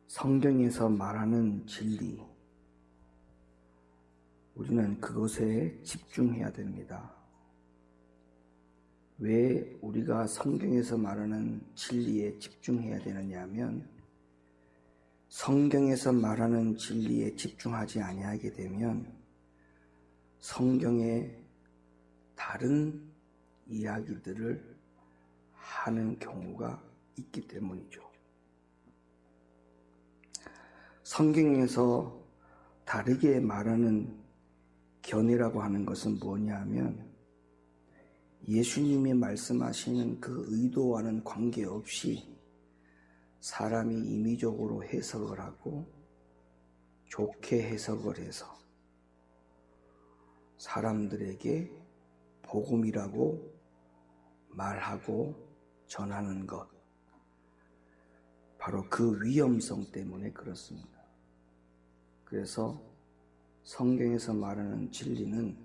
성경에서 말하는 진리, 우리는 그것에 집중해야 됩니다. 왜 우리가 성경에서 말하는 진리에 집중해야 되느냐 하면, 성경에서 말하는 진리에 집중하지 아니하게 되면 성경의 다른 이야기들을 하는 경우가 있기 때문이죠. 성경에서 다르게 말하는 견해라고 하는 것은 뭐냐 하면, 예수님이 말씀하시는 그 의도와는 관계없이 사람이 임의적으로 해석을 하고 좋게 해석을 해서 사람들에게 복음이라고 말하고 전하는 것, 바로 그 위험성 때문에 그렇습니다. 그래서 성경에서 말하는 진리는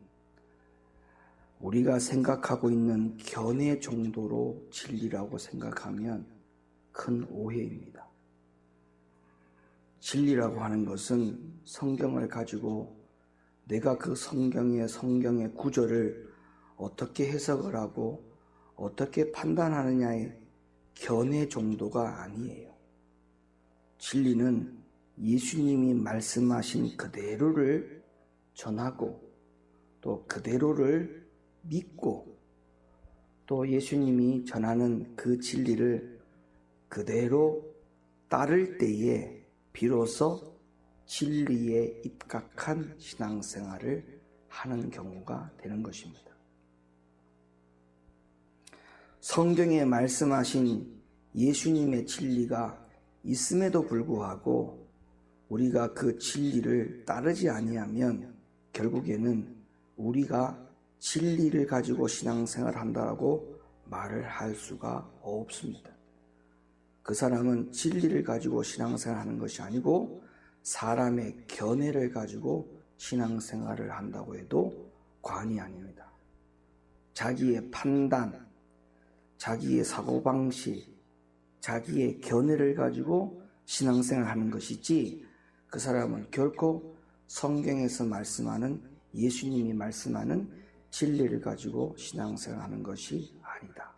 우리가 생각하고 있는 견해 정도로 진리라고 생각하면 큰 오해입니다. 진리라고 하는 것은 성경을 가지고 내가 그 성경의 구절을 어떻게 해석을 하고 어떻게 판단하느냐의 견해 정도가 아니에요. 진리는 예수님이 말씀하신 그대로를 전하고 또 그대로를 믿고 또 예수님이 전하는 그 진리를 그대로 따를 때에 비로소 진리에 입각한 신앙생활을 하는 경우가 되는 것입니다. 성경에 말씀하신 예수님의 진리가 있음에도 불구하고 우리가 그 진리를 따르지 아니하면 결국에는 우리가 진리를 가지고 신앙생활을 한다고 말을 할 수가 없습니다. 그 사람은 진리를 가지고 신앙생활을 하는 것이 아니고 사람의 견해를 가지고 신앙생활을 한다고 해도 과언이 아닙니다. 자기의 판단, 자기의 사고방식, 자기의 견해를 가지고 신앙생활을 하는 것이지, 그 사람은 결코 성경에서 말씀하는, 예수님이 말씀하는 진리를 가지고 신앙생활을 하는 것이 아니다.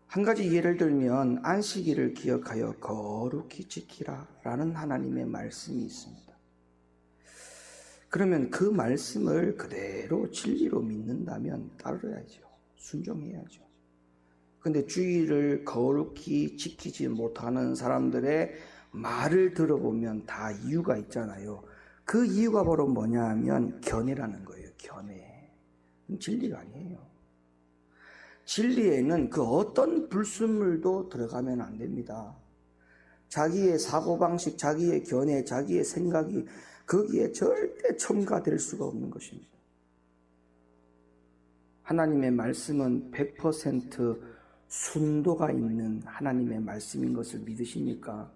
한 가지 예를 들면 안식일을 기억하여 거룩히 지키라 라는 하나님의 말씀이 있습니다. 그러면 그 말씀을 그대로 진리로 믿는다면 따르야죠. 순종해야죠. 근데 주일을 거룩히 지키지 못하는 사람들의 말을 들어보면 다 이유가 있잖아요. 그 이유가 바로 뭐냐 하면 견해라는 거예요. 견해. 진리가 아니에요. 진리에는 그 어떤 불순물도 들어가면 안 됩니다. 자기의 사고방식, 자기의 견해, 자기의 생각이 거기에 절대 첨가될 수가 없는 것입니다. 하나님의 말씀은 100% 순도가 있는 하나님의 말씀인 것을 믿으십니까?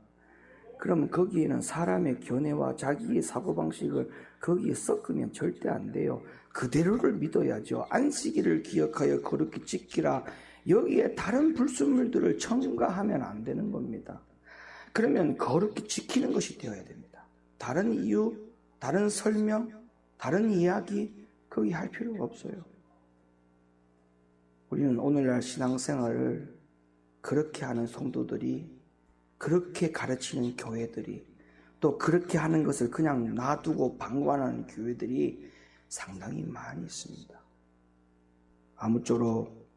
그러면 거기에는 사람의 견해와 자기의 사고방식을 거기에 섞으면 절대 안 돼요. 그대로를 믿어야죠. 안식일을 기억하여 거룩히 지키라. 여기에 다른 불순물들을 첨가하면 안 되는 겁니다. 그러면 거룩히 지키는 것이 되어야 됩니다. 다른 이유, 다른 설명, 다른 이야기 거기 할 필요가 없어요. 우리는 오늘날 신앙생활을 그렇게 하는 성도들이, 그렇게 가르치는 교회들이, 또 그렇게 하는 것을 그냥 놔두고 방관하는 교회들이 상당히 많이 있습니다. 아무쪼록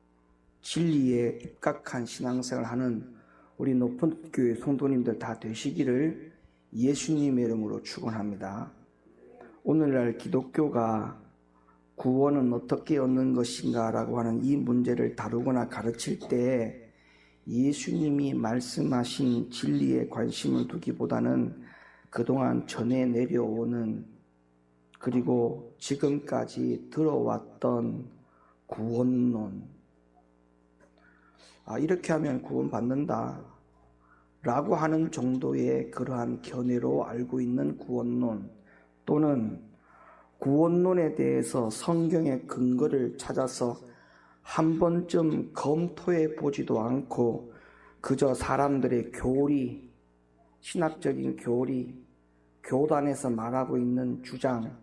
진리에 입각한 신앙생활을 하는 우리 높은 교회 성도님들 다 되시기를 예수님의 이름으로 축원합니다. 오늘날 기독교가 구원은 어떻게 얻는 것인가 라고 하는 이 문제를 다루거나 가르칠 때 예수님이 말씀하신 진리에 관심을 두기보다는 그동안 전해 내려오는, 그리고 지금까지 들어왔던 구원론, 이렇게 하면 구원받는다 라고 하는 정도의 그러한 견해로 알고 있는 구원론, 또는 구원론에 대해서 성경의 근거를 찾아서 한 번쯤 검토해 보지도 않고 그저 사람들의 교리, 신학적인 교리, 교단에서 말하고 있는 주장,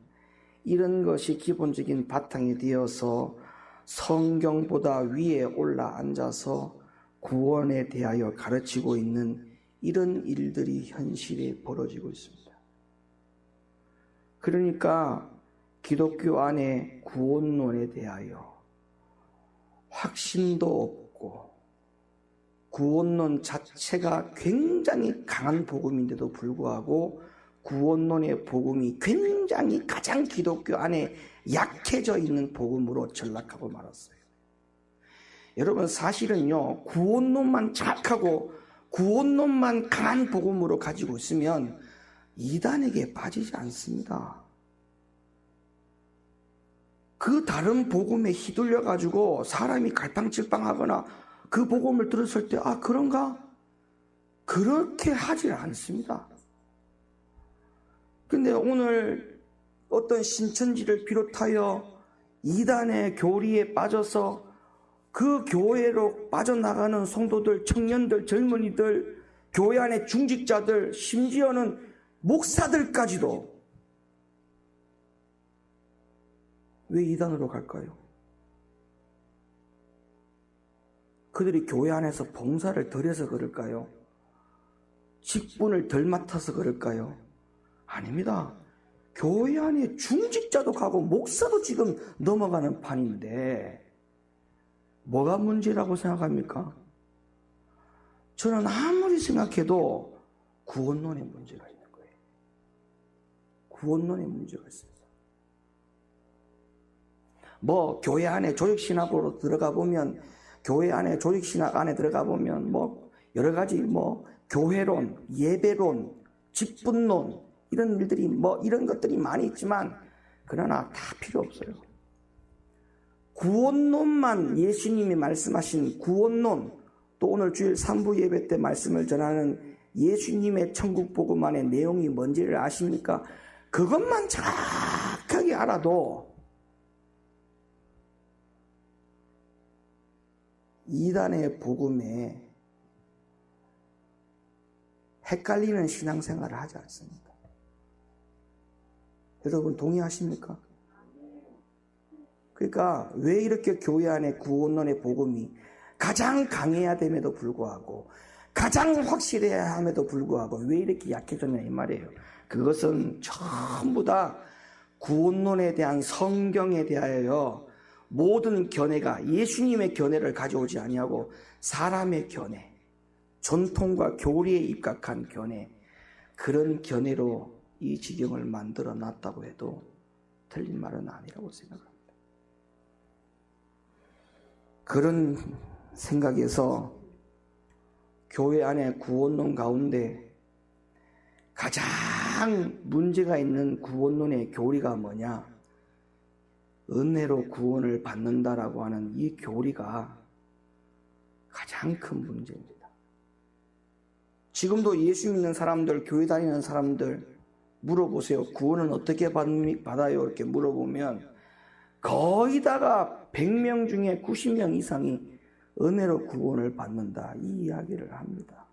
이런 것이 기본적인 바탕이 되어서 성경보다 위에 올라 앉아서 구원에 대하여 가르치고 있는 이런 일들이 현실에 벌어지고 있습니다. 그러니까 기독교 안에 구원론에 대하여 확신도 없고 구원론 자체가 굉장히 강한 복음인데도 불구하고 구원론의 복음이 굉장히 가장 기독교 안에 약해져 있는 복음으로 전락하고 말았어요. 여러분, 사실은요, 구원론만 착하고 구원론만 강한 복음으로 가지고 있으면 이단에게 빠지지 않습니다. 그 다른 복음에 휘둘려 가지고 사람이 갈팡질팡하거나 그 복음을 들었을 때 그런가? 그렇게 하질 않습니다. 근데 오늘 어떤 신천지를 비롯하여 이단의 교리에 빠져서 그 교회로 빠져나가는 성도들, 청년들, 젊은이들, 교회 안의 중직자들, 심지어는 목사들까지도 왜 이단으로 갈까요? 그들이 교회 안에서 봉사를 덜 해서 그럴까요? 직분을 덜 맡아서 그럴까요? 아닙니다. 교회 안에 중직자도 가고 목사도 지금 넘어가는 판인데 뭐가 문제라고 생각합니까? 저는 아무리 생각해도 구원론의 문제가 있는 거예요. 구원론의 문제가 있습니다. 교회 안에 조직신학으로 들어가 보면, 교회 안에 조직신학 안에 들어가 보면 여러 가지 교회론, 예배론, 직분론 이런 일들이 이런 것들이 많이 있지만 그러나 다 필요 없어요. 구원론만, 예수님이 말씀하신 구원론, 또 오늘 주일 3부 예배 때 말씀을 전하는 예수님의 천국 복음 안의 내용이 뭔지를 아십니까? 그것만 정확하게 알아도 이단의 복음에 헷갈리는 신앙생활을 하지 않습니다. 여러분 동의하십니까? 그러니까 왜 이렇게 교회 안에 구원론의 복음이 가장 강해야 됨에도 불구하고 가장 확실해야 함에도 불구하고 왜 이렇게 약해졌냐 이 말이에요. 그것은 전부 다 구원론에 대한 성경에 대하여 모든 견해가 예수님의 견해를 가져오지 아니하고 사람의 견해, 전통과 교리에 입각한 견해, 그런 견해로 이 지경을 만들어 놨다고 해도 틀린 말은 아니라고 생각합니다. 그런 생각에서 교회 안에 구원론 가운데 가장 문제가 있는 구원론의 교리가 뭐냐? 은혜로 구원을 받는다라고 하는 이 교리가 가장 큰 문제입니다. 지금도 예수 믿는 사람들, 교회 다니는 사람들 물어보세요. 구원은 어떻게 받아요? 이렇게 물어보면 거의 다가 100명 중에 90명 이상이 은혜로 구원을 받는다, 이 이야기를 합니다.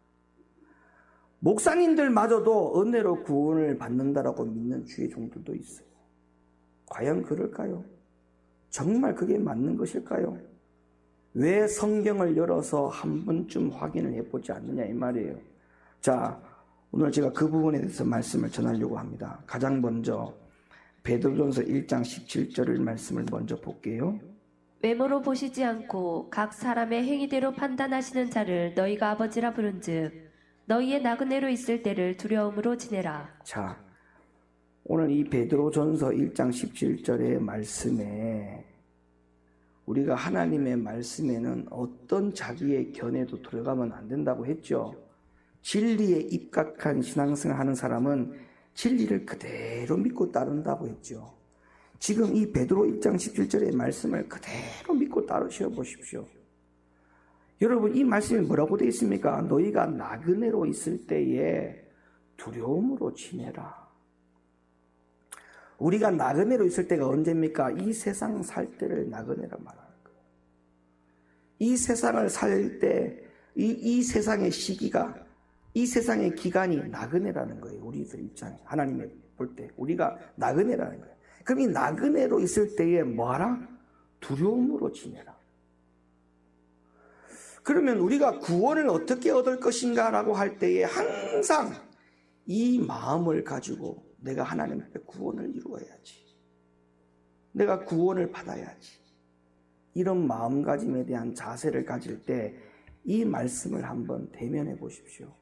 목사님들마저도 은혜로 구원을 받는다라고 믿는 주의 종들도 있어요. 과연 그럴까요? 정말 그게 맞는 것일까요? 왜 성경을 열어서 한 번쯤 확인을 해보지 않느냐 이 말이에요. 자, 오늘 제가 그 부분에 대해서 말씀을 전하려고 합니다. 가장 먼저 베드로전서 1장 17절의 말씀을 먼저 볼게요. 외모로 보시지 않고 각 사람의 행위대로 판단하시는 자를 너희가 아버지라 부른즉 너희의 나그네로 있을 때를 두려움으로 지내라. 자, 오늘 이 베드로전서 1장 17절의 말씀에 우리가 하나님의 말씀에는 어떤 자기의 견해도 들어가면 안 된다고 했죠. 진리에 입각한 신앙생활 하는 사람은 진리를 그대로 믿고 따른다고 했죠. 지금 이 베드로 1장 17절의 말씀을 그대로 믿고 따르셔 보십시오. 여러분, 이 말씀이 뭐라고 되어 있습니까? 너희가 나그네로 있을 때에 두려움으로 지내라. 우리가 나그네로 있을 때가 언제입니까? 이 세상 살 때를 나그네라 말하는 거예요. 이 세상을 살 때, 이 세상의 시기가 이 세상의 기간이 나그네라는 거예요. 우리들 입장에. 하나님의 볼 때 우리가 나그네라는 거예요. 그럼 이 나그네로 있을 때에 뭐하라? 두려움으로 지내라. 그러면 우리가 구원을 어떻게 얻을 것인가 라고 할 때에 항상 이 마음을 가지고 내가 하나님 앞에 구원을 이루어야지. 내가 구원을 받아야지. 이런 마음가짐에 대한 자세를 가질 때 이 말씀을 한번 대면해 보십시오.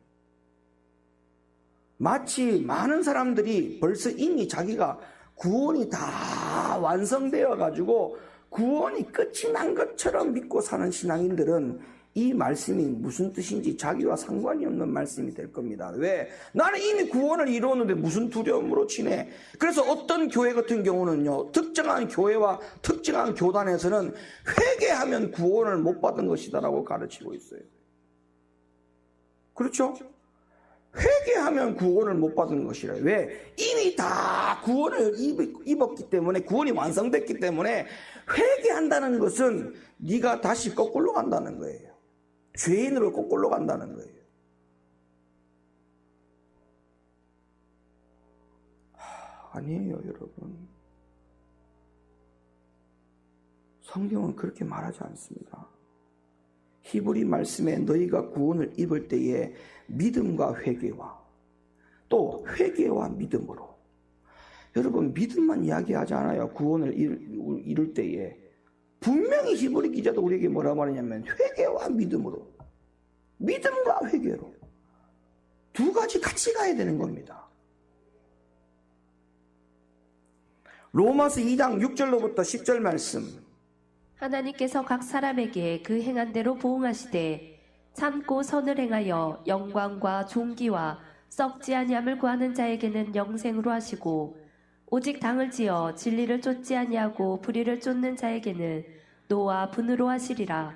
마치 많은 사람들이 벌써 이미 자기가 구원이 다 완성되어 가지고 구원이 끝이 난 것처럼 믿고 사는 신앙인들은 이 말씀이 무슨 뜻인지 자기와 상관이 없는 말씀이 될 겁니다. 왜? 나는 이미 구원을 이루었는데 무슨 두려움으로 지내? 그래서 어떤 교회 같은 경우는요, 특정한 교회와 특정한 교단에서는 회개하면 구원을 못 받은 것이다라고 가르치고 있어요. 그렇죠? 회개하면 구원을 못 받은 것이라. 왜? 이미 다 구원을 입었기 때문에, 구원이 완성됐기 때문에 회개한다는 것은 네가 다시 거꾸로 간다는 거예요. 죄인으로 거꾸로 간다는 거예요. 아니에요, 여러분. 성경은 그렇게 말하지 않습니다. 히브리 말씀에 너희가 구원을 입을 때에 믿음과 회개와 또 회개와 믿음으로. 여러분, 믿음만 이야기하지 않아요. 구원을 이룰 때에 분명히 히브리 기자도 우리에게 뭐라 말하냐면 회개와 믿음으로, 믿음과 회개로 두 가지 같이 가야 되는 겁니다. 로마서 2장 6절로부터 10절 말씀. 하나님께서 각 사람에게 그 행한 대로 보응하시되 참고 선을 행하여 영광과 존귀와 썩지 아니함을 구하는 자에게는 영생으로 하시고 오직 당을 지어 진리를 쫓지 아니하고 불의를 쫓는 자에게는 노와 분으로 하시리라.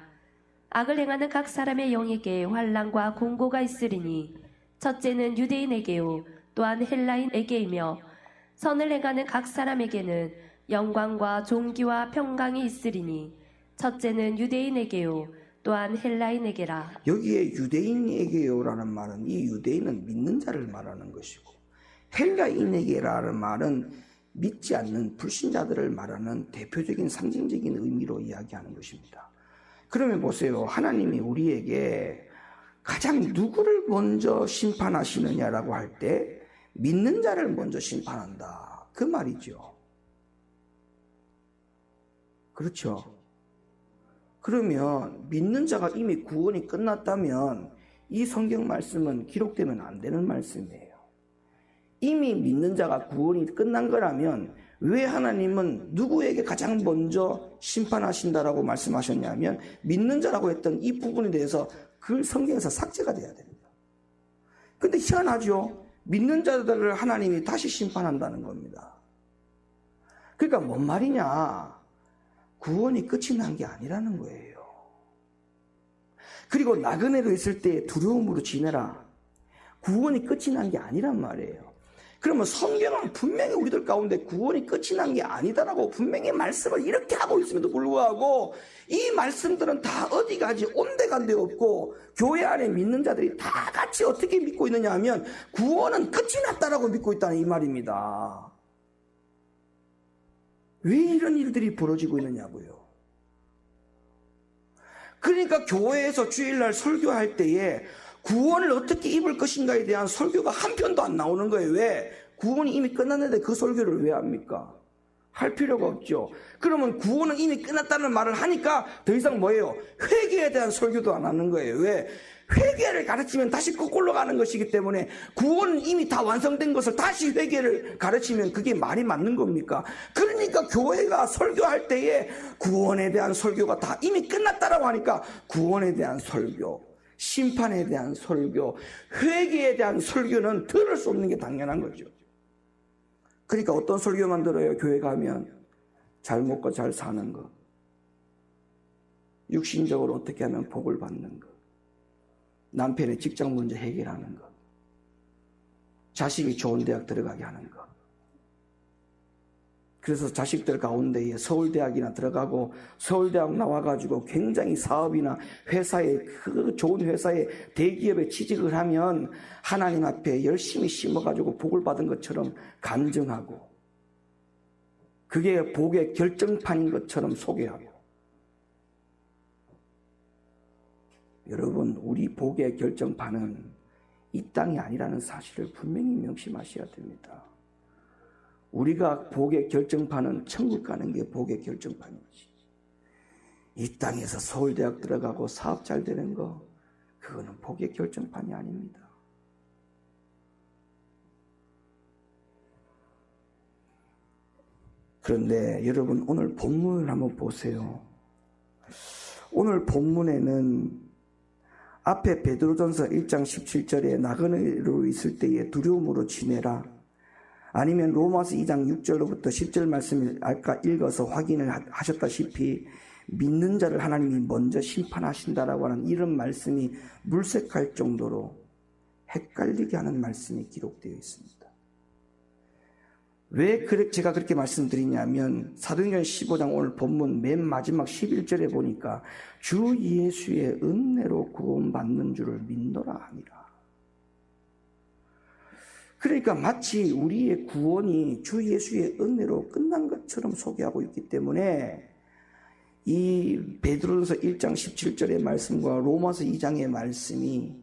악을 행하는 각 사람의 영에게 환난과 공고가 있으리니 첫째는 유대인에게요 또한 헬라인에게이며 선을 행하는 각 사람에게는 영광과 존귀와 평강이 있으리니 첫째는 유대인에게요 또한 헬라인에게라. 여기에 유대인에게요라는 말은 이 유대인은 믿는 자를 말하는 것이고 헬라인에게라는 말은 믿지 않는 불신자들을 말하는 대표적인 상징적인 의미로 이야기하는 것입니다. 그러면 보세요. 하나님이 우리에게 가장 누구를 먼저 심판하시느냐라고 할 때 믿는 자를 먼저 심판한다. 그 말이죠. 그렇죠. 그러면 믿는 자가 이미 구원이 끝났다면 이 성경 말씀은 기록되면 안 되는 말씀이에요. 이미 믿는 자가 구원이 끝난 거라면 왜 하나님은 누구에게 가장 먼저 심판하신다라고 말씀하셨냐면 믿는 자라고 했던 이 부분에 대해서 그 성경에서 삭제가 돼야 됩니다. 근데 희한하죠. 믿는 자들을 하나님이 다시 심판한다는 겁니다. 그러니까 뭔 말이냐? 구원이 끝이 난 게 아니라는 거예요. 그리고 나그네로 있을 때 두려움으로 지내라. 구원이 끝이 난 게 아니란 말이에요. 그러면 성경은 분명히 우리들 가운데 구원이 끝이 난 게 아니다라고 분명히 말씀을 이렇게 하고 있음에도 불구하고 이 말씀들은 다 어디 가지 온데간데 없고 교회 안에 믿는 자들이 다 같이 어떻게 믿고 있느냐 하면 구원은 끝이 났다라고 믿고 있다는 이 말입니다. 왜 이런 일들이 벌어지고 있느냐고요. 그러니까 교회에서 주일날 설교할 때에 구원을 어떻게 입을 것인가에 대한 설교가 한 편도 안 나오는 거예요. 왜? 구원이 이미 끝났는데 그 설교를 왜 합니까? 할 필요가 없죠. 그러면 구원은 이미 끝났다는 말을 하니까 더 이상 뭐예요? 회개에 대한 설교도 안 하는 거예요. 왜? 회개를 가르치면 다시 거꾸로 가는 것이기 때문에 구원은 이미 다 완성된 것을 다시 회개를 가르치면 그게 말이 맞는 겁니까? 그러니까 교회가 설교할 때에 구원에 대한 설교가 다 이미 끝났다라고 하니까 구원에 대한 설교, 심판에 대한 설교, 회개에 대한 설교는 들을 수 없는 게 당연한 거죠. 그러니까 어떤 설교만 들어요? 교회 가면 잘 먹고 잘 사는 것, 육신적으로 어떻게 하면 복을 받는 것, 남편의 직장 문제 해결하는 것, 자식이 좋은 대학 들어가게 하는 것. 그래서 자식들 가운데에 서울대학이나 들어가고 서울대학 나와가지고 굉장히 사업이나 회사에 그 좋은 회사에 대기업에 취직을 하면 하나님 앞에 열심히 심어가지고 복을 받은 것처럼 간증하고 그게 복의 결정판인 것처럼 소개하고 여러분 우리 복의 결정판은 이 땅이 아니라는 사실을 분명히 명심하셔야 됩니다. 우리가 복의 결정판은 천국 가는 게 복의 결정판이지. 이 땅에서 서울대학 들어가고 사업 잘 되는 거 그거는 복의 결정판이 아닙니다. 그런데 여러분 오늘 본문을 한번 보세요. 오늘 본문에는 앞에 베드로전서 1장 17절에 나그네로 있을 때에 두려움으로 지내라. 아니면 로마서 2장 6절로부터 10절 말씀을 아까 읽어서 확인을 하셨다시피 믿는 자를 하나님이 먼저 심판하신다라고 하는 이런 말씀이 물색할 정도로 헷갈리게 하는 말씀이 기록되어 있습니다. 왜 제가 그렇게 말씀드리냐면 사도행전 15장 오늘 본문 맨 마지막 11절에 보니까 주 예수의 은혜로 구원받는 줄을 믿노라 하니라. 그러니까 마치 우리의 구원이 주 예수의 은혜로 끝난 것처럼 소개하고 있기 때문에 이 베드로전서 1장 17절의 말씀과 로마서 2장의 말씀이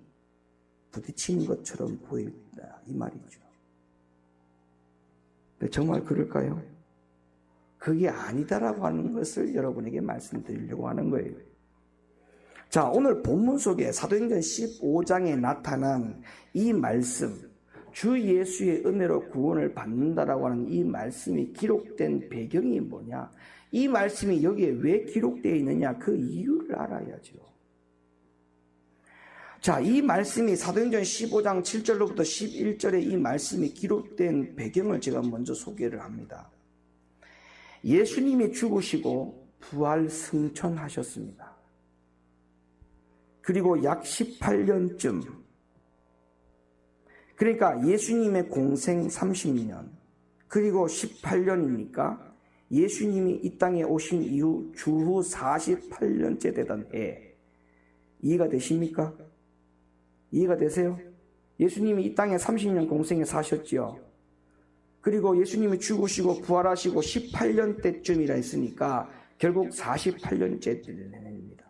부딪히는 것처럼 보인다 이 말이죠. 정말 그럴까요? 그게 아니다라고 하는 것을 여러분에게 말씀드리려고 하는 거예요. 자, 오늘 본문 속에 사도행전 15장에 나타난 이 말씀 주 예수의 은혜로 구원을 받는다라고 하는 이 말씀이 기록된 배경이 뭐냐? 이 말씀이 여기에 왜 기록되어 있느냐? 그 이유를 알아야죠. 자, 이 말씀이 사도행전 15장 7절로부터 11절에 이 말씀이 기록된 배경을 제가 먼저 소개를 합니다. 예수님이 죽으시고 부활 승천하셨습니다. 그리고 약 18년쯤 그러니까 예수님의 공생 30년 그리고 18년이니까 예수님이 이 땅에 오신 이후 주후 48년째 되던 해 이해가 되십니까? 이해가 되세요? 예수님이 이 땅에 30년 공생에 사셨지요. 그리고 예수님이 죽으시고 부활하시고 18년 때쯤이라 했으니까 결국 48년째 되는 해입니다.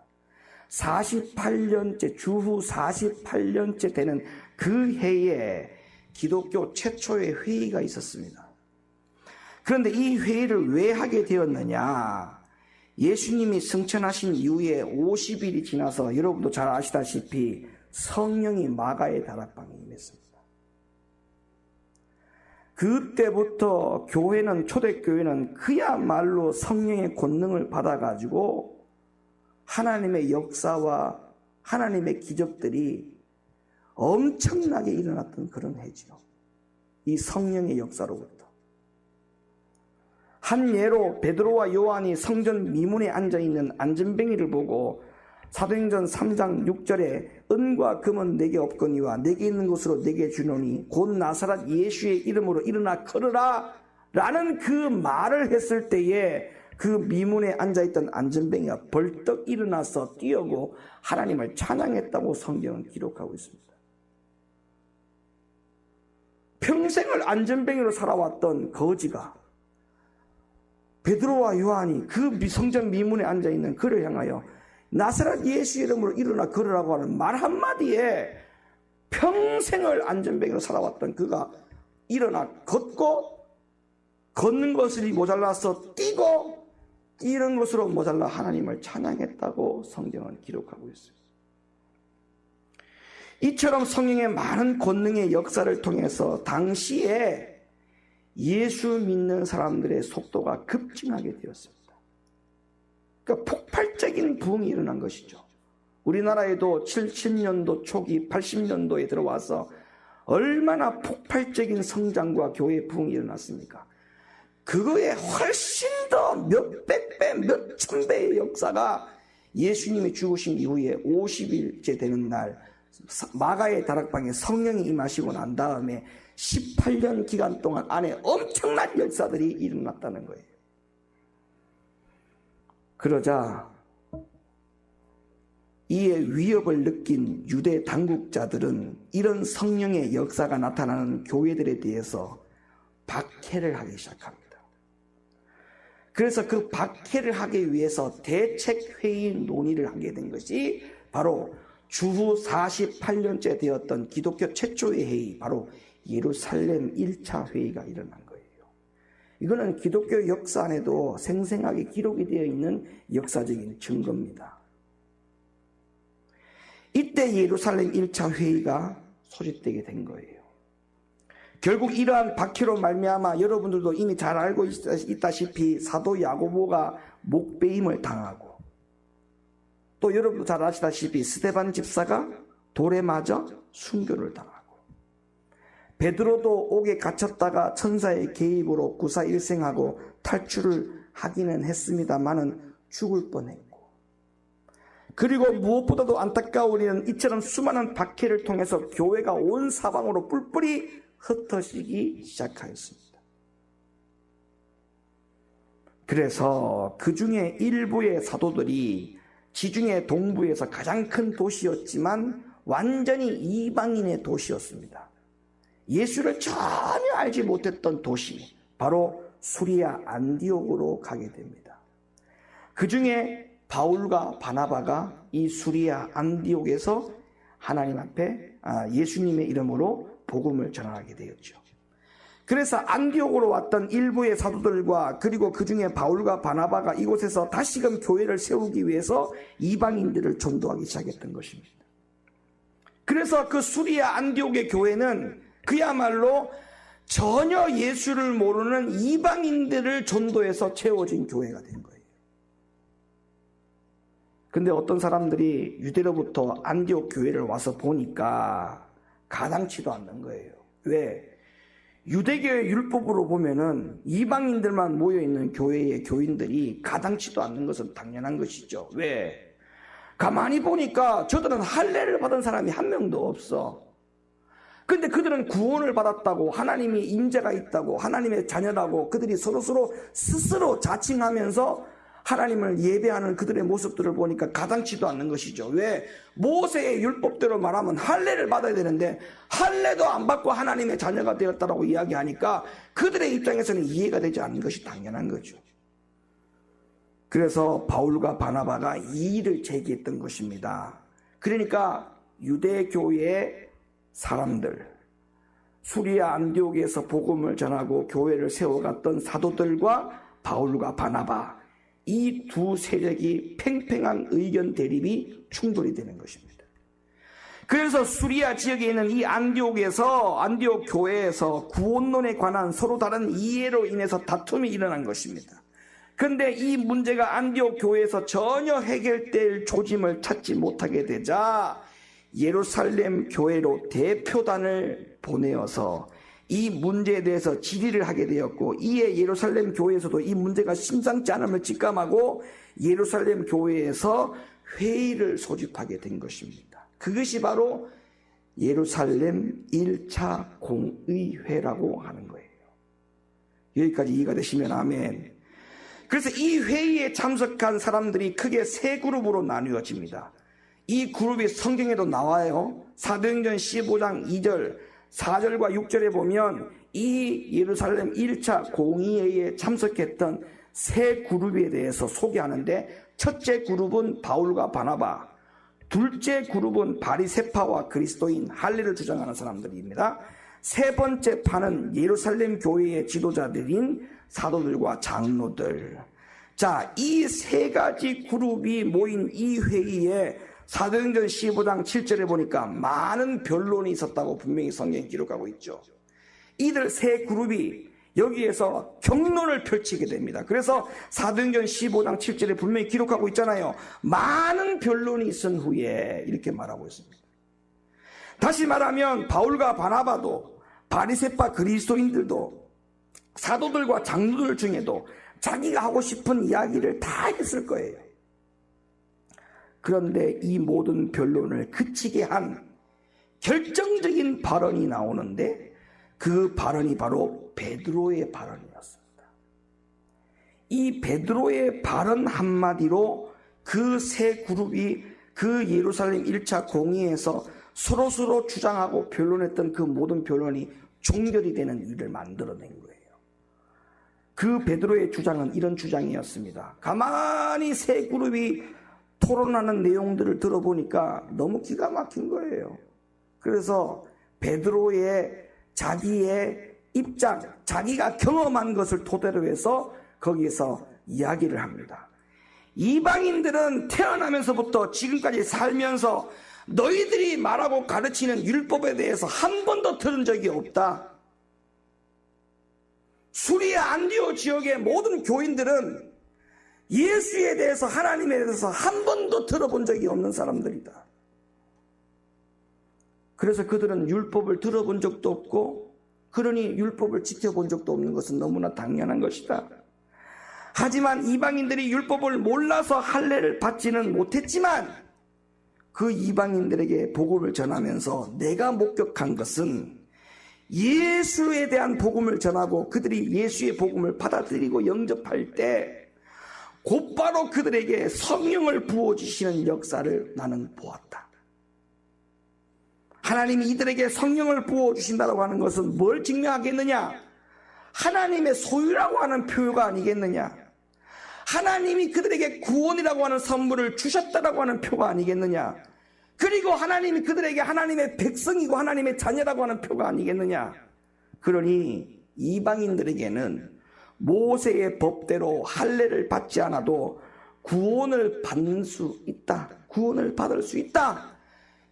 48년째 주후 48년째 되는 그 해에 기독교 최초의 회의가 있었습니다. 그런데 이 회의를 왜 하게 되었느냐? 예수님이 승천하신 이후에 50일이 지나서 여러분도 잘 아시다시피 성령이 마가의 다락방에 임했습니다. 그때부터 교회는 초대교회는 그야말로 성령의 권능을 받아가지고 하나님의 역사와 하나님의 기적들이 엄청나게 일어났던 그런 해지요. 이 성령의 역사로부터. 한 예로 베드로와 요한이 성전 미문에 앉아있는 안전뱅이를 보고 사도행전 3장 6절에 은과 금은 내게 없거니와 내게 있는 것으로 내게 주노니 곧 나사렛 예수의 이름으로 일어나 걸으라 라는 그 말을 했을 때에 그 미문에 앉아있던 안전뱅이가 벌떡 일어나서 뛰어고 하나님을 찬양했다고 성경은 기록하고 있습니다. 평생을 안전뱅이로 살아왔던 거지가 베드로와 요한이 그 성전 미문에 앉아있는 그를 향하여 나사렛 예수 이름으로 일어나 걸으라고 하는 말 한마디에 평생을 안전뱅이로 살아왔던 그가 일어나 걷고 걷는 것이 모자라서 뛰고 뛰는 것으로 모자라 하나님을 찬양했다고 성경은 기록하고 있습니다. 이처럼 성령의 많은 권능의 역사를 통해서 당시에 예수 믿는 사람들의 속도가 급증하게 되었습니다. 그러니까 폭발적인 부흥이 일어난 것이죠. 우리나라에도 70년도 초기 80년도에 들어와서 얼마나 폭발적인 성장과 교회 부흥이 일어났습니까? 그거에 훨씬 더 몇백 배, 몇천 배의 역사가 예수님이 죽으신 이후에 50일째 되는 날 마가의 다락방에 성령이 임하시고 난 다음에 18년 기간 동안 안에 엄청난 역사들이 일어났다는 거예요. 그러자 이에 위협을 느낀 유대 당국자들은 이런 성령의 역사가 나타나는 교회들에 대해서 박해를 하기 시작합니다. 그래서 그 박해를 하기 위해서 대책회의 논의를 하게 된 것이 바로 주후 48년째 되었던 기독교 최초의 회의, 바로 예루살렘 1차 회의가 일어난 거예요. 이거는 기독교 역사 안에도 생생하게 기록이 되어 있는 역사적인 증거입니다. 이때 예루살렘 1차 회의가 소집되게 된 거예요. 결국 이러한 박해로 말미암아 여러분들도 이미 잘 알고 있다시피 사도 야고보가 목베임을 당하고, 또 여러분도 잘 아시다시피 스데반 집사가 돌에 맞아 순교를 당하고, 베드로도 옥에 갇혔다가 천사의 개입으로 구사일생하고 탈출을 하기는 했습니다마는 죽을 뻔했고, 그리고 무엇보다도 안타까운 일은 이처럼 수많은 박해를 통해서 교회가 온 사방으로 뿔뿔이 흩어지기 시작하였습니다. 그래서 그 중에 일부의 사도들이 지중해 동부에서 가장 큰 도시였지만 완전히 이방인의 도시였습니다. 예수를 전혀 알지 못했던 도시, 바로 수리아 안디옥으로 가게 됩니다. 그 중에 바울과 바나바가 이 수리아 안디옥에서 하나님 앞에 예수님의 이름으로 복음을 전하게 되었죠. 그래서 안디옥으로 왔던 일부의 사도들과 그리고 그 중에 바울과 바나바가 이곳에서 다시금 교회를 세우기 위해서 이방인들을 전도하기 시작했던 것입니다. 그래서 그 수리아 안디옥의 교회는 그야말로 전혀 예수를 모르는 이방인들을 전도해서 채워진 교회가 된 거예요. 근데 어떤 사람들이 유대로부터 안디옥 교회를 와서 보니까 가당치도 않는 거예요. 왜? 유대교의 율법으로 보면은 이방인들만 모여있는 교회의 교인들이 가당치도 않는 것은 당연한 것이죠. 왜? 가만히 보니까 저들은 할례를 받은 사람이 한 명도 없어. 근데 그들은 구원을 받았다고, 하나님이 임재가 있다고, 하나님의 자녀라고 그들이 서로서로 스스로 자칭하면서 하나님을 예배하는 그들의 모습들을 보니까 가당치도 않는 것이죠. 왜? 모세의 율법대로 말하면 할례를 받아야 되는데 할례도 안 받고 하나님의 자녀가 되었다라고 이야기하니까 그들의 입장에서는 이해가 되지 않는 것이 당연한 거죠. 그래서 바울과 바나바가 이 일을 제기했던 것입니다. 그러니까 유대교회의 사람들, 수리아 안디옥에서 복음을 전하고 교회를 세워갔던 사도들과 바울과 바나바, 이 두 세력이 팽팽한 의견 대립이 충돌이 되는 것입니다. 그래서 수리아 지역에 있는 이 안디옥 교회에서 구원론에 관한 서로 다른 이해로 인해서 다툼이 일어난 것입니다. 그런데 이 문제가 안디옥 교회에서 전혀 해결될 조짐을 찾지 못하게 되자 예루살렘 교회로 대표단을 보내어서 이 문제에 대해서 질의를 하게 되었고, 이에 예루살렘 교회에서도 이 문제가 심상치 않음을 직감하고 예루살렘 교회에서 회의를 소집하게 된 것입니다. 그것이 바로 예루살렘 1차 공의회라고 하는 거예요. 여기까지 이해가 되시면 아멘. 그래서 이 회의에 참석한 사람들이 크게 세 그룹으로 나누어집니다. 이 그룹이 성경에도 나와요. 사도행전 15장 2절 4절과 6절에 보면 이 예루살렘 1차 공의회에 참석했던 세 그룹에 대해서 소개하는데, 첫째 그룹은 바울과 바나바, 둘째 그룹은 바리새파와 그리스도인, 할례를 주장하는 사람들입니다. 세 번째 파는 예루살렘 교회의 지도자들인 사도들과 장로들. 자, 이 세 가지 그룹이 모인 이 회의에 사도행전 15장 7절에 보니까 많은 변론이 있었다고 분명히 성경이 기록하고 있죠. 이들 세 그룹이 여기에서 경론을 펼치게 됩니다. 그래서 사도행전 15장 7절에 분명히 기록하고 있잖아요. 많은 변론이 있은 후에 이렇게 말하고 있습니다. 다시 말하면 바울과 바나바도, 바리새파 그리스도인들도, 사도들과 장로들 중에도 자기가 하고 싶은 이야기를 다 했을 거예요. 그런데 이 모든 변론을 그치게 한 결정적인 발언이 나오는데 그 발언이 바로 베드로의 발언이었습니다. 이 베드로의 발언 한마디로 그 세 그룹이 그 예루살렘 1차 공의에서 서로 주장하고 변론했던 그 모든 변론이 종결이 되는 일을 만들어낸 거예요. 그 베드로의 주장은 이런 주장이었습니다. 가만히 세 그룹이 토론하는 내용들을 들어보니까 너무 기가 막힌 거예요. 그래서 베드로의 자기의 입장, 자기가 경험한 것을 토대로 해서 거기에서 이야기를 합니다. 이방인들은 태어나면서부터 지금까지 살면서 너희들이 말하고 가르치는 율법에 대해서 한 번도 들은 적이 없다. 수리아 안디오 지역의 모든 교인들은 예수에 대해서, 하나님에 대해서 한 번도 들어본 적이 없는 사람들이다. 그래서 그들은 율법을 들어본 적도 없고, 그러니 율법을 지켜본 적도 없는 것은 너무나 당연한 것이다. 하지만 이방인들이 율법을 몰라서 할례를 받지는 못했지만 그 이방인들에게 복음을 전하면서 내가 목격한 것은 예수에 대한 복음을 전하고 그들이 예수의 복음을 받아들이고 영접할 때 곧바로 그들에게 성령을 부어주시는 역사를 나는 보았다. 하나님이 이들에게 성령을 부어주신다고 하는 것은 뭘 증명하겠느냐? 하나님의 소유라고 하는 표효가 아니겠느냐? 하나님이 그들에게 구원이라고 하는 선물을 주셨다라고 하는 표가 아니겠느냐? 그리고 하나님이 그들에게 하나님의 백성이고 하나님의 자녀라고 하는 표가 아니겠느냐? 그러니 이방인들에게는 모세의 법대로 할례를 받지 않아도 구원을 받는 수 있다. 구원을 받을 수 있다.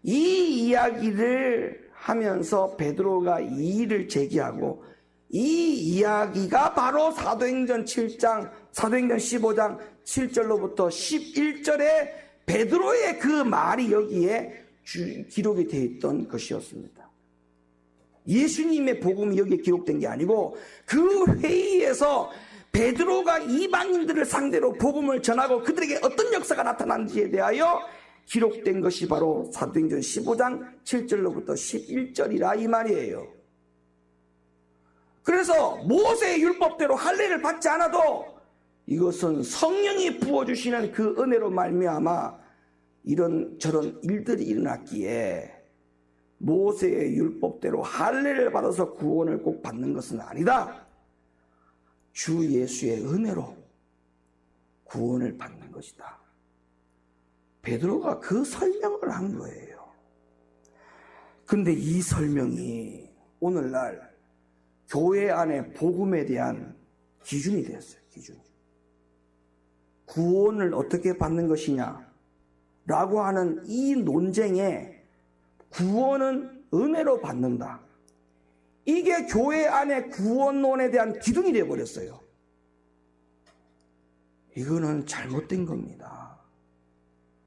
이 이야기를 하면서 베드로가 이의를 제기하고 이 이야기가 바로 사도행전 15장 7절로부터 11절에 베드로의 그 말이 여기에 기록이 되어 있던 것이었습니다. 예수님의 복음이 여기에 기록된 게 아니고 그 회의에서 베드로가 이방인들을 상대로 복음을 전하고 그들에게 어떤 역사가 나타난지에 대하여 기록된 것이 바로 사도행전 15장 7절로부터 11절이라 이 말이에요. 그래서 모세의 율법대로 할례를 받지 않아도 이것은 성령이 부어주시는 그 은혜로 말미암아 이런저런 일들이 일어났기에 모세의 율법대로 할례를 받아서 구원을 꼭 받는 것은 아니다. 주 예수의 은혜로 구원을 받는 것이다. 베드로가 그 설명을 한 거예요. 그런데 이 설명이 오늘날 교회 안에 복음에 대한 기준이 되었어요. 기준이. 구원을 어떻게 받는 것이냐 라고 하는 이 논쟁에 구원은 은혜로 받는다. 이게 교회 안에 구원론에 대한 기준이 되어버렸어요. 이거는 잘못된 겁니다.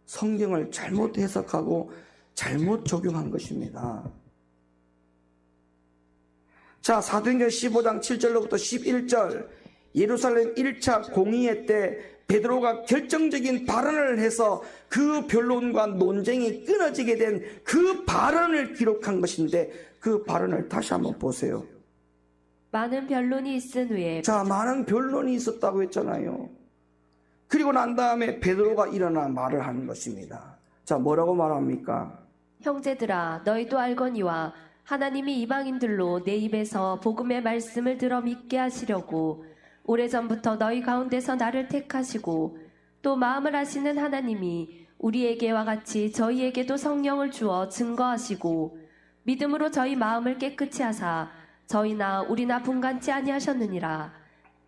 성경을 잘못 해석하고 잘못 적용한 것입니다. 자, 사도행전 15장 7절로부터 11절 예루살렘 1차 공의회 때 베드로가 결정적인 발언을 해서 그 변론과 논쟁이 끊어지게 된 그 발언을 기록한 것인데 그 발언을 다시 한번 보세요. 많은 변론이 있은 후에 자, 많은 변론이 있었다고 했잖아요. 그리고 난 다음에 베드로가 일어나 말을 하는 것입니다. 자, 뭐라고 말합니까? 형제들아 너희도 알거니와 하나님이 이방인들로 내 입에서 복음의 말씀을 들어 믿게 하시려고 오래전부터 너희 가운데서 나를 택하시고 또 마음을 아시는 하나님이 우리에게와 같이 저희에게도 성령을 주어 증거하시고 믿음으로 저희 마음을 깨끗이 하사 저희나 우리나 분간치 아니하셨느니라.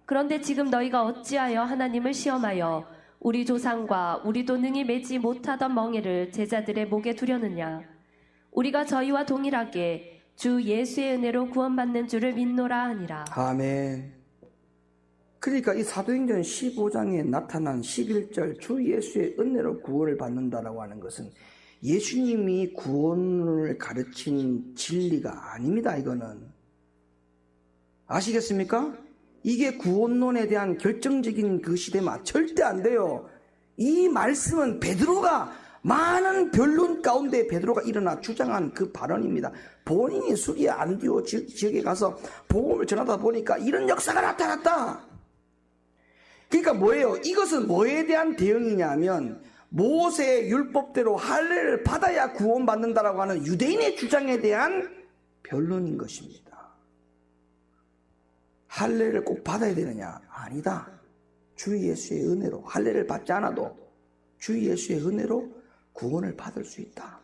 그런데 지금 너희가 어찌하여 하나님을 시험하여 우리 조상과 우리도 능히 매지 못하던 멍에를 제자들의 목에 두려느냐. 우리가 저희와 동일하게 주 예수의 은혜로 구원받는 줄을 믿노라 하니라. 아멘. 그러니까 이 사도행전 15장에 나타난 11절 주 예수의 은혜로 구원을 받는다라고 하는 것은 예수님이 구원을 가르친 진리가 아닙니다. 이거는 아시겠습니까? 이게 구원론에 대한 결정적인 그 시대만 절대 안 돼요. 이 말씀은 베드로가 많은 변론 가운데 베드로가 일어나 주장한 그 발언입니다. 본인이 수리아 안디오 지역에 가서 복음을 전하다 보니까 이런 역사가 나타났다. 그러니까 뭐예요? 이것은 뭐에 대한 대응이냐면 모세의 율법대로 할례를 받아야 구원받는다라고 하는 유대인의 주장에 대한 변론인 것입니다. 할례를 꼭 받아야 되느냐? 아니다. 주 예수의 은혜로 할례를 받지 않아도 주 예수의 은혜로 구원을 받을 수 있다.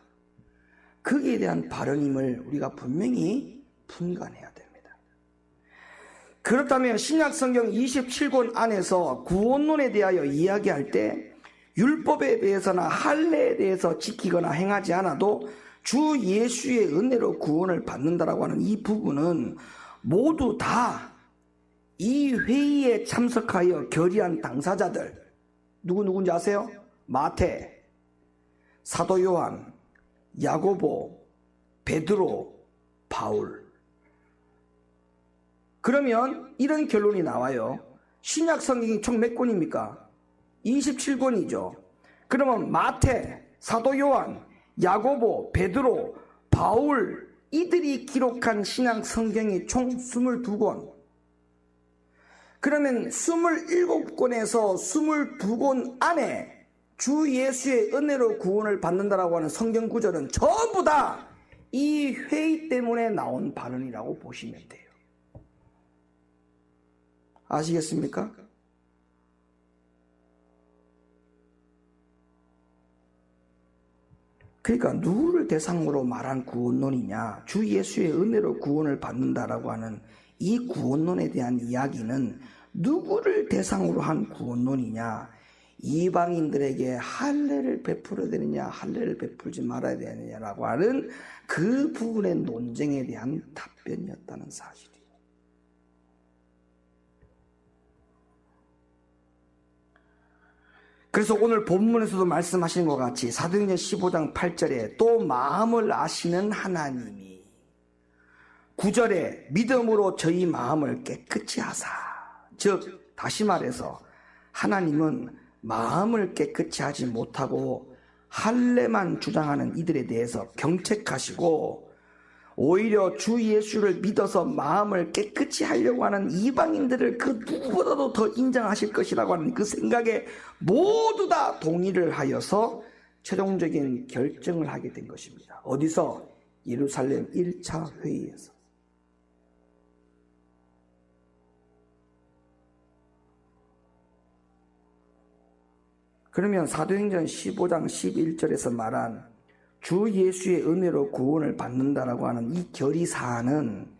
거기에 대한 발언임을 우리가 분명히 분간해야 됩니다. 그렇다면 신약성경 27권 안에서 구원론에 대하여 이야기할 때 율법에 대해서나 할례에 대해서 지키거나 행하지 않아도 주 예수의 은혜로 구원을 받는다라고 하는 이 부분은 모두 다 이 회의에 참석하여 결의한 당사자들, 누군지 아세요? 마태, 사도 요한, 야고보, 베드로, 바울. 그러면 이런 결론이 나와요. 신약 성경이 총 몇 권입니까? 27권이죠. 그러면 마태, 사도 요한, 야고보, 베드로, 바울 이들이 기록한 신약 성경이 총 22권. 그러면 27권에서 22권 안에 주 예수의 은혜로 구원을 받는다라고 하는 성경 구절은 전부 다 이 회의 때문에 나온 발언이라고 보시면 돼요. 아시겠습니까? 그러니까 누구를 대상으로 말한 구원론이냐? 주 예수의 은혜로 구원을 받는다라고 하는 이 구원론에 대한 이야기는 누구를 대상으로 한 구원론이냐? 이방인들에게 할례를 베풀어야 되느냐, 할례를 베풀지 말아야 되느냐라고 하는 그 부분의 논쟁에 대한 답변이었다는 사실이에요. 그래서 오늘 본문에서도 말씀하신 것 같이 사도행전 15장 8절에 또 마음을 아시는 하나님이 9절에 믿음으로 저희 마음을 깨끗이 하사, 즉 다시 말해서 하나님은 마음을 깨끗이 하지 못하고 할례만 주장하는 이들에 대해서 경책하시고 오히려 주 예수를 믿어서 마음을 깨끗이 하려고 하는 이방인들을 그 누구보다도 더 인정하실 것이라고 하는 그 생각에 모두 다 동의를 하여서 최종적인 결정을 하게 된 것입니다. 어디서? 예루살렘 1차 회의에서. 그러면 사도행전 15장 11절에서 말한 주 예수의 은혜로 구원을 받는다라고 하는 이 결의사안은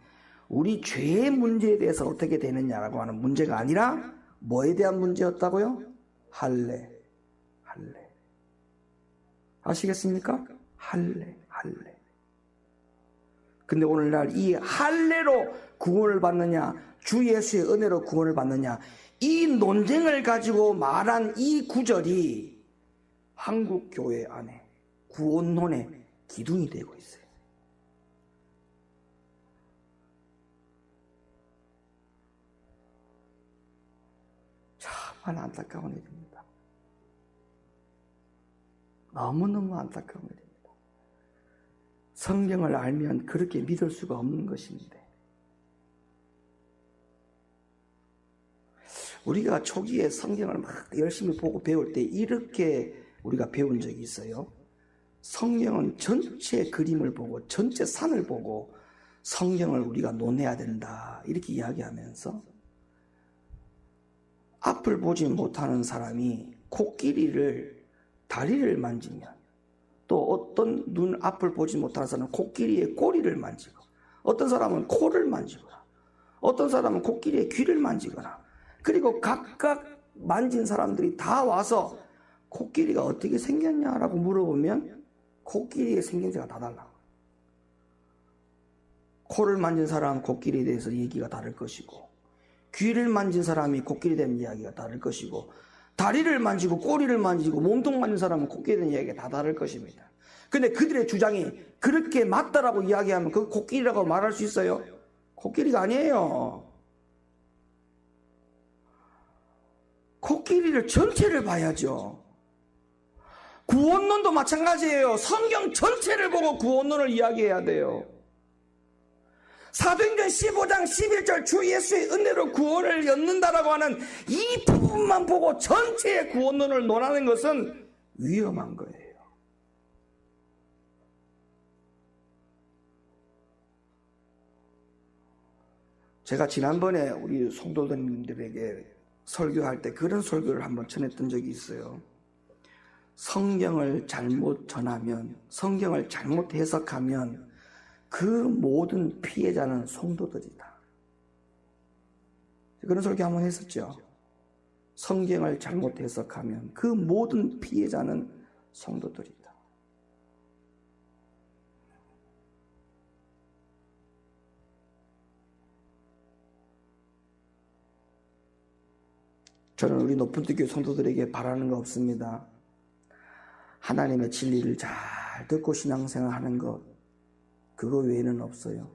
우리 죄의 문제에 대해서 어떻게 되느냐라고 하는 문제가 아니라 뭐에 대한 문제였다고요? 할례. 아시겠습니까? 할례. 근데 오늘날 이 할례로 구원을 받느냐, 주 예수의 은혜로 구원을 받느냐, 이 논쟁을 가지고 말한 이 구절이 한국 교회 안에 구원론의 기둥이 되고 있어요. 참 안타까운 일입니다. 너무너무 안타까운 일입니다. 성경을 알면 그렇게 믿을 수가 없는 것인데, 우리가 초기에 성경을 막 열심히 보고 배울 때 이렇게 우리가 배운 적이 있어요. 성경은 전체 그림을 보고 전체 산을 보고 성경을 우리가 논해야 된다, 이렇게 이야기하면서 앞을 보지 못하는 사람이 코끼리를 다리를 만지면, 또 어떤 눈 앞을 보지 못하는 사람은 코끼리의 꼬리를 만지고, 어떤 사람은 코를 만지거나, 어떤 사람은 코끼리의 귀를 만지거나, 그리고 각각 만진 사람들이 다 와서 코끼리가 어떻게 생겼냐라고 물어보면 코끼리의 생김새가 다 달라. 코를 만진 사람은 코끼리에 대해서 얘기가 다를 것이고, 귀를 만진 사람이 코끼리에 대한 이야기가 다를 것이고, 다리를 만지고 꼬리를 만지고 몸통 만진 사람은 코끼리에 대한 이야기가 다 다를 것입니다. 근데 그들의 주장이 그렇게 맞다라고 이야기하면 그 코끼리라고 말할 수 있어요? 코끼리가 아니에요. 코끼리를 전체를 봐야죠. 구원론도 마찬가지예요. 성경 전체를 보고 구원론을 이야기해야 돼요. 사도행전 15장 11절 주 예수의 은혜로 구원을 얻는다라고 하는 이 부분만 보고 전체의 구원론을 논하는 것은 위험한 거예요. 제가 지난번에 우리 성도님들에게 설교할 때 그런 설교를 한번 전했던 적이 있어요. 성경을 잘못 전하면, 성경을 잘못 해석하면 그 모든 피해자는 성도들이다. 그런 설교 한번 했었죠. 성경을 잘못 해석하면 그 모든 피해자는 성도들이다. 저는 우리 높은 뜻 교회 성도들에게 바라는 거 없습니다. 하나님의 진리를 잘 듣고 신앙생활 하는 것, 그거 외에는 없어요.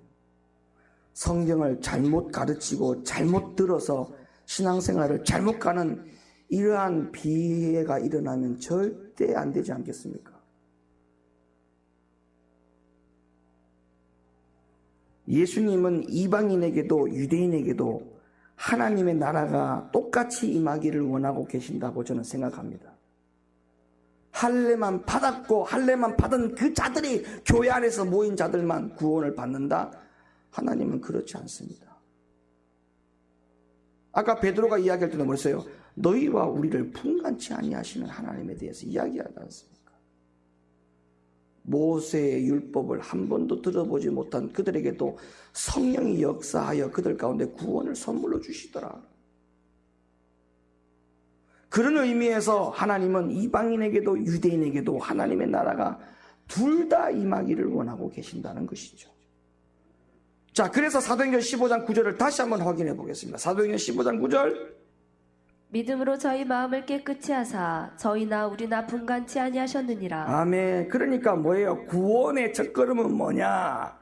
성경을 잘못 가르치고 잘못 들어서 신앙생활을 잘못 가는 이러한 비해가 일어나면 절대 안 되지 않겠습니까? 예수님은 이방인에게도 유대인에게도 하나님의 나라가 똑같이 임하기를 원하고 계신다고 저는 생각합니다. 할례만 받았고 할례만 받은 그 자들이 교회 안에서 모인 자들만 구원을 받는다? 하나님은 그렇지 않습니다. 아까 베드로가 이야기할 때도 뭐랬어요? 너희와 우리를 분간치 아니하시는 하나님에 대해서 이야기하지 않습니까? 모세의 율법을 한 번도 들어보지 못한 그들에게도 성령이 역사하여 그들 가운데 구원을 선물로 주시더라. 그런 의미에서 하나님은 이방인에게도 유대인에게도 하나님의 나라가 둘 다 임하기를 원하고 계신다는 것이죠. 자, 그래서 사도행전 15장 9절을 다시 한번 확인해 보겠습니다. 사도행전 15장 9절. 믿음으로 저희 마음을 깨끗이 하사 저희나 우리나 분간치 아니하셨느니라. 아멘. 그러니까 뭐예요? 구원의 첫걸음은 뭐냐?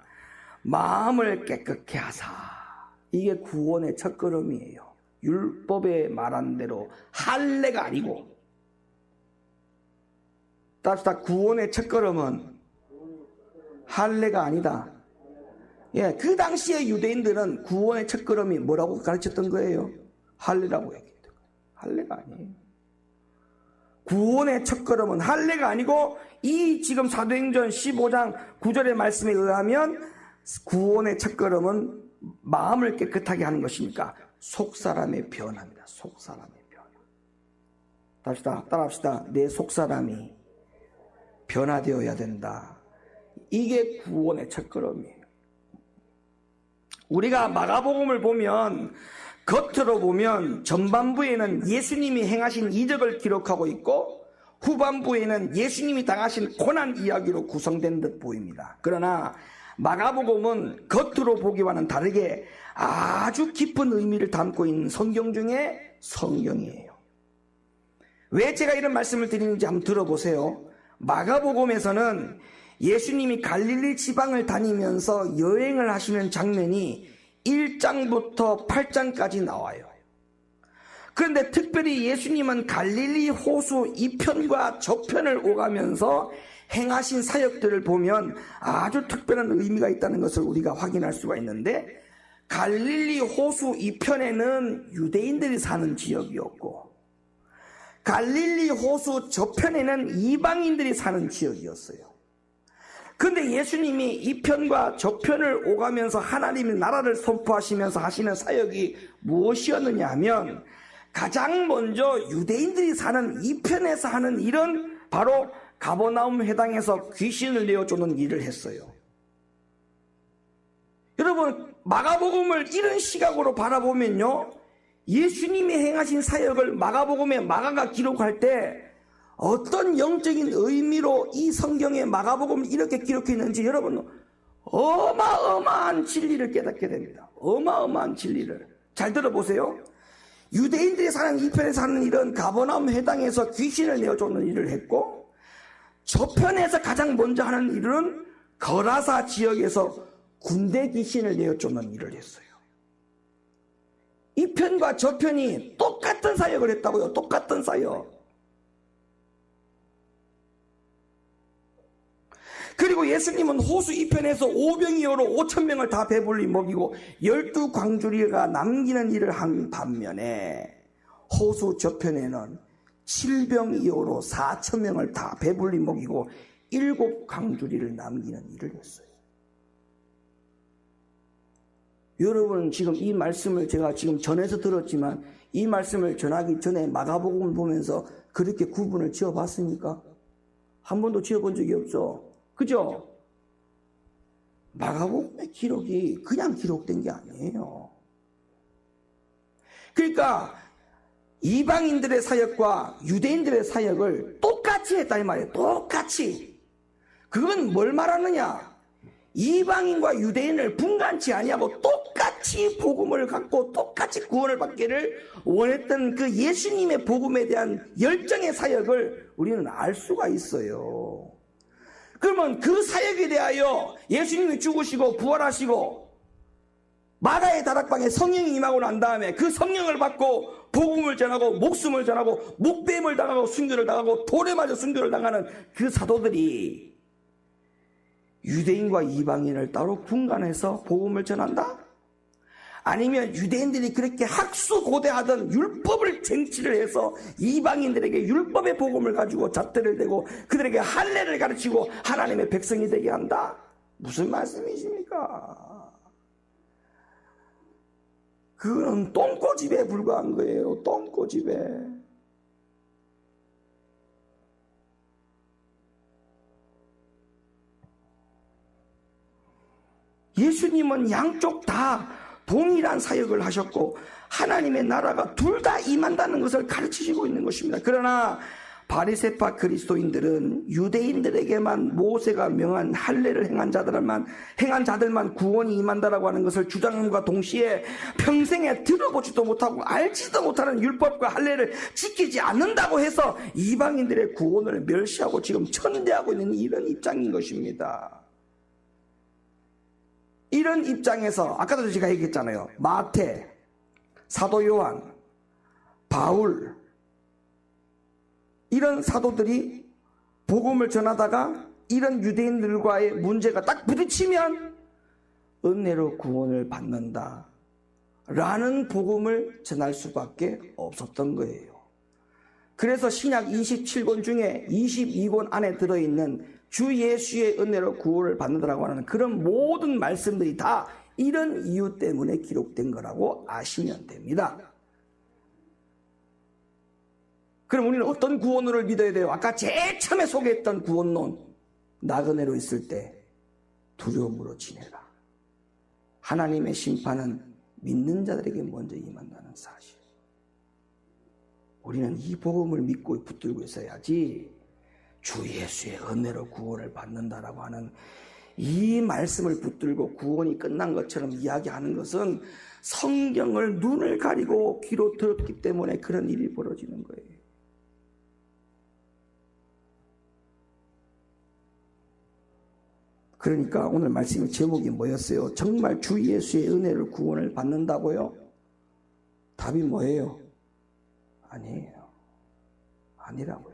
마음을 깨끗게 하사. 이게 구원의 첫걸음이에요. 율법에 말한 대로 할례가 아니고. 따라서 구원의 첫걸음은 할례가 아니다. 예, 그 당시에 유대인들은 구원의 첫걸음이 뭐라고 가르쳤던 거예요? 할례라고 얘기했던 거예요. 할례가 아니에요. 구원의 첫걸음은 할례가 아니고 이 지금 사도행전 15장 9절의 말씀에 의하면 구원의 첫걸음은 마음을 깨끗하게 하는 것이니까 속사람의 변화입니다. 속사람의 변화. 따라합시다. 내 속사람이 변화되어야 된다. 이게 구원의 첫걸음이에요. 우리가 마가복음을 보면 겉으로 보면 전반부에는 예수님이 행하신 이적을 기록하고 있고 후반부에는 예수님이 당하신 고난 이야기로 구성된 듯 보입니다. 그러나 마가복음은 겉으로 보기와는 다르게 아주 깊은 의미를 담고 있는 성경 중에 성경이에요. 왜 제가 이런 말씀을 드리는지 한번 들어보세요. 마가복음에서는 예수님이 갈릴리 지방을 다니면서 여행을 하시는 장면이 1장부터 8장까지 나와요. 그런데 특별히 예수님은 갈릴리 호수 이편과 저편을 오가면서 행하신 사역들을 보면 아주 특별한 의미가 있다는 것을 우리가 확인할 수가 있는데, 갈릴리 호수 이편에는 유대인들이 사는 지역이었고 갈릴리 호수 저편에는 이방인들이 사는 지역이었어요. 그런데 예수님이 이편과 저편을 오가면서 하나님의 나라를 선포하시면서 하시는 사역이 무엇이었느냐 하면 가장 먼저 유대인들이 사는 이편에서 하는 일은 바로 가버나움 회당에서 귀신을 내어쫓는 일을 했어요. 여러분, 마가복음을 이런 시각으로 바라보면요, 예수님이 행하신 사역을 마가복음에 마가가 기록할 때 어떤 영적인 의미로 이 성경에 마가복음을 이렇게 기록했는지 여러분 어마어마한 진리를 깨닫게 됩니다. 어마어마한 진리를 잘 들어보세요. 유대인들이 사는 이편에 사는 일은 가버나움 회당에서 귀신을 내어쫓는 일을 했고, 저편에서 가장 먼저 하는 일은 거라사 지역에서 군대 귀신을 내어쫓는 일을 했어요. 이 편과 저 편이 똑같은 사역을 했다고요. 똑같은 사역. 그리고 예수님은 호수 이편에서 오병이어로 5,000명을 다 배불리 먹이고 12광주리가 남기는 일을 한 반면에 호수 저편에는 7병이어로 4,000명을 다 배불리 먹이고 7광주리를 남기는 일을 했어요. 여러분, 지금 이 말씀을 제가 지금 전해서 들었지만 이 말씀을 전하기 전에 마가복음을 보면서 그렇게 구분을 지어봤습니까? 한 번도 지어본 적이 없죠. 그죠? 마가복음의 기록이 그냥 기록된 게 아니에요. 그러니까 이방인들의 사역과 유대인들의 사역을 똑같이 했다 이 말이에요. 똑같이. 그건 뭘 말하느냐? 이방인과 유대인을 분간치 아니하고 똑같이 복음을 갖고 똑같이 구원을 받기를 원했던 그 예수님의 복음에 대한 열정의 사역을 우리는 알 수가 있어요. 그러면 그 사역에 대하여 예수님이 죽으시고 부활하시고 마가의 다락방에 성령이 임하고 난 다음에 그 성령을 받고 복음을 전하고 목숨을 전하고 목뱀을 당하고 순교를 당하고 돌에 맞아 순교를 당하는 그 사도들이 유대인과 이방인을 따로 분간해서 복음을 전한다? 아니면 유대인들이 그렇게 학수고대하던 율법을 쟁취를 해서 이방인들에게 율법의 복음을 가지고 잣대를 대고 그들에게 할례를 가르치고 하나님의 백성이 되게 한다? 무슨 말씀이십니까? 그건 똥꼬집에 불과한 거예요. 똥꼬집에. 예수님은 양쪽 다 동일한 사역을 하셨고 하나님의 나라가 둘 다 임한다는 것을 가르치시고 있는 것입니다. 그러나 바리새파 그리스도인들은 유대인들에게만 모세가 명한 할례를 행한 자들만 구원이 임한다라고 하는 것을 주장함과 동시에 평생에 들어보지도 못하고 알지도 못하는 율법과 할례를 지키지 않는다고 해서 이방인들의 구원을 멸시하고 지금 천대하고 있는 이런 입장인 것입니다. 이런 입장에서 아까도 제가 얘기했잖아요. 마태, 사도 요한, 바울 이런 사도들이 복음을 전하다가 이런 유대인들과의 문제가 딱 부딪히면 은혜로 구원을 받는다 라는 복음을 전할 수밖에 없었던 거예요. 그래서 신약 27권 중에 22권 안에 들어있는 주 예수의 은혜로 구원을 받는다라고 하는 그런 모든 말씀들이 다 이런 이유 때문에 기록된 거라고 아시면 됩니다. 그럼 우리는 어떤 구원론을 믿어야 돼요? 아까 제일 처음에 소개했던 구원론, 나그네로 있을 때 두려움으로 지내라. 하나님의 심판은 믿는 자들에게 먼저 임한다는 사실. 우리는 이 복음을 믿고 붙들고 있어야지 주 예수의 은혜로 구원을 받는다라고 하는 이 말씀을 붙들고 구원이 끝난 것처럼 이야기하는 것은 성경을 눈을 가리고 귀로 들었기 때문에 그런 일이 벌어지는 거예요. 그러니까 오늘 말씀의 제목이 뭐였어요? 정말 주 예수의 은혜로 구원을 받는다고요? 답이 뭐예요? 아니에요. 아니라고요.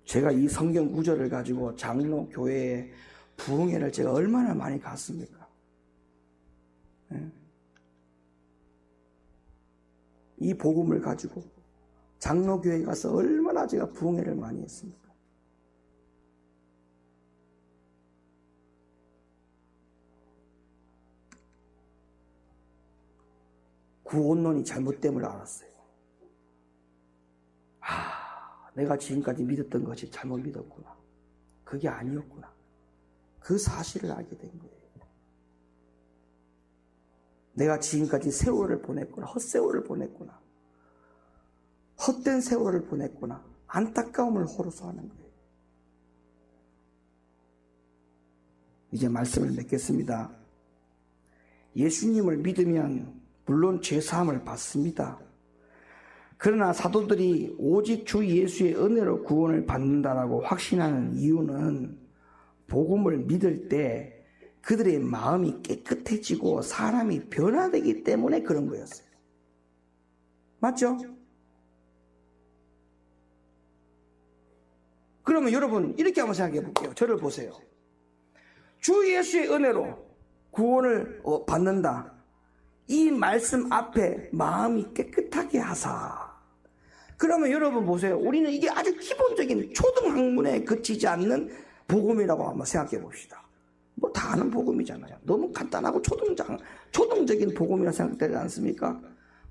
제가 이 성경 구절을 가지고 장로 교회에 부흥회를 제가 얼마나 많이 갔습니까? 네? 이 복음을 가지고 장로 교회에 가서 얼마나 제가 부흥회를 많이 했습니까? 구원론이 잘못됨을 알았어요. 내가 지금까지 믿었던 것이 잘못 믿었구나. 그게 아니었구나. 그 사실을 알게 된 거예요. 내가 지금까지 세월을 보냈구나. 헛세월을 보냈구나. 헛된 세월을 보냈구나. 안타까움을 호소하는 거예요. 이제 말씀을 맺겠습니다. 예수님을 믿으면 물론 죄사함을 받습니다. 그러나 사도들이 오직 주 예수의 은혜로 구원을 받는다라고 확신하는 이유는 복음을 믿을 때 그들의 마음이 깨끗해지고 사람이 변화되기 때문에 그런 거였어요. 맞죠? 그러면 여러분 이렇게 한번 생각해 볼게요. 저를 보세요. 주 예수의 은혜로 구원을 받는다. 이 말씀 앞에 마음이 깨끗하게 하사. 그러면 여러분 보세요. 우리는 이게 아주 기본적인 초등학문에 그치지 않는 복음이라고 한번 생각해 봅시다. 뭐 다 아는 복음이잖아요. 너무 간단하고 초등적인 복음이라 생각되지 않습니까?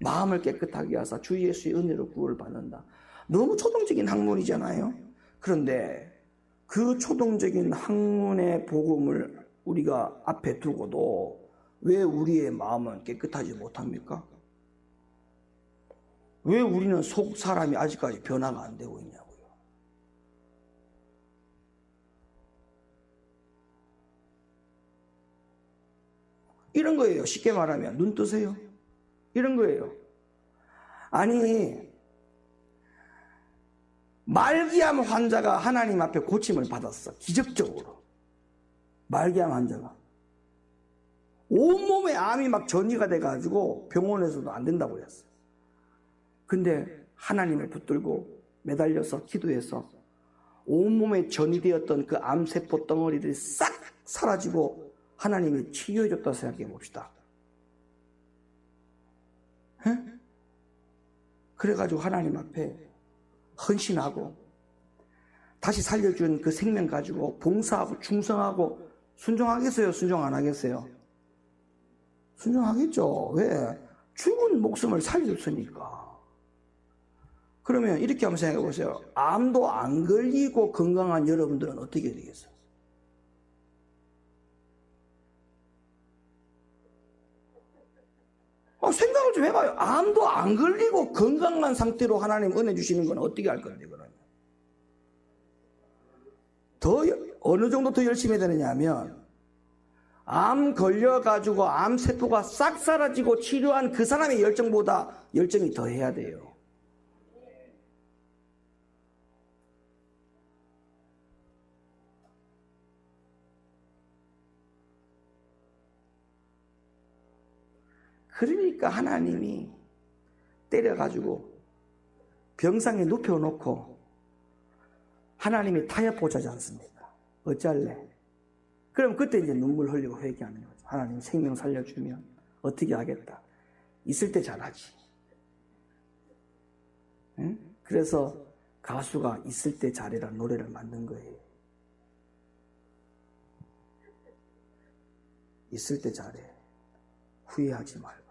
마음을 깨끗하게 하사 주 예수의 은혜로 구원을 받는다. 너무 초등적인 학문이잖아요. 그런데 그 초등적인 학문의 복음을 우리가 앞에 두고도 왜 우리의 마음은 깨끗하지 못합니까? 왜 우리는 속 사람이 아직까지 변화가 안 되고 있냐고요. 이런 거예요. 쉽게 말하면 눈 뜨세요. 이런 거예요. 아니, 말기암 환자가 하나님 앞에 고침을 받았어. 기적적으로. 말기암 환자가. 온몸에 암이 막 전이가 돼가지고 병원에서도 안 된다고 그랬어요. 근데 하나님을 붙들고 매달려서 기도해서 온몸에 전이 되었던 그 암세포 덩어리들이 싹 사라지고 하나님이 치유해줬다고 생각해 봅시다. 에? 그래가지고 하나님 앞에 헌신하고 다시 살려준 그 생명 가지고 봉사하고 충성하고 순종하겠어요? 순종 안 하겠어요? 순종하겠죠. 왜? 죽은 목숨을 살려줬으니까. 그러면 이렇게 한번 생각해 보세요. 암도 안 걸리고 건강한 여러분들은 어떻게 되겠어요? 생각을 좀 해봐요. 암도 안 걸리고 건강한 상태로 하나님 은혜 주시는 건 어떻게 할 건데, 그러면? 어느 정도 더 열심히 해야 되느냐 하면, 암 걸려가지고 암세포가 싹 사라지고 치료한 그 사람의 열정보다 열정이 더 해야 돼요. 그러니까 하나님이 때려가지고 병상에 눕혀놓고 하나님이 타협보자지 않습니까? 어쩔래? 그럼 그때 이제 눈물 흘리고 회개하는 거죠. 하나님 생명 살려주면 어떻게 하겠다. 있을 때 잘하지. 응? 그래서 가수가 있을 때 잘해라 노래를 만든 거예요. 있을 때 잘해. 후회하지 말고.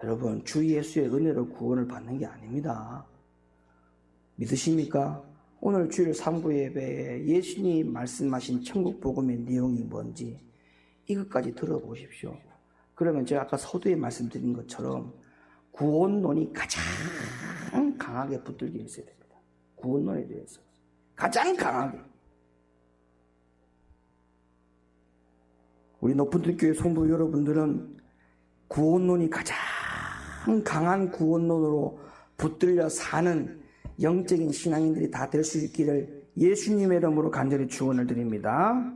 여러분, 주 예수의 은혜로 구원을 받는 게 아닙니다. 믿으십니까? 오늘 주일 3부 예배에 예수님이 말씀하신 천국 복음의 내용이 뭔지 이것까지 들어보십시오. 그러면 제가 아까 서두에 말씀드린 것처럼 구원론이 가장 강하게 붙들겨 있어야 됩니다. 구원론에 대해서 가장 강하게. 우리 높은들교회 성도 여러분들은 구원론이 가장 강한 구원론으로 붙들려 사는 영적인 신앙인들이 다 될 수 있기를 예수님의 이름으로 간절히 축원을 드립니다.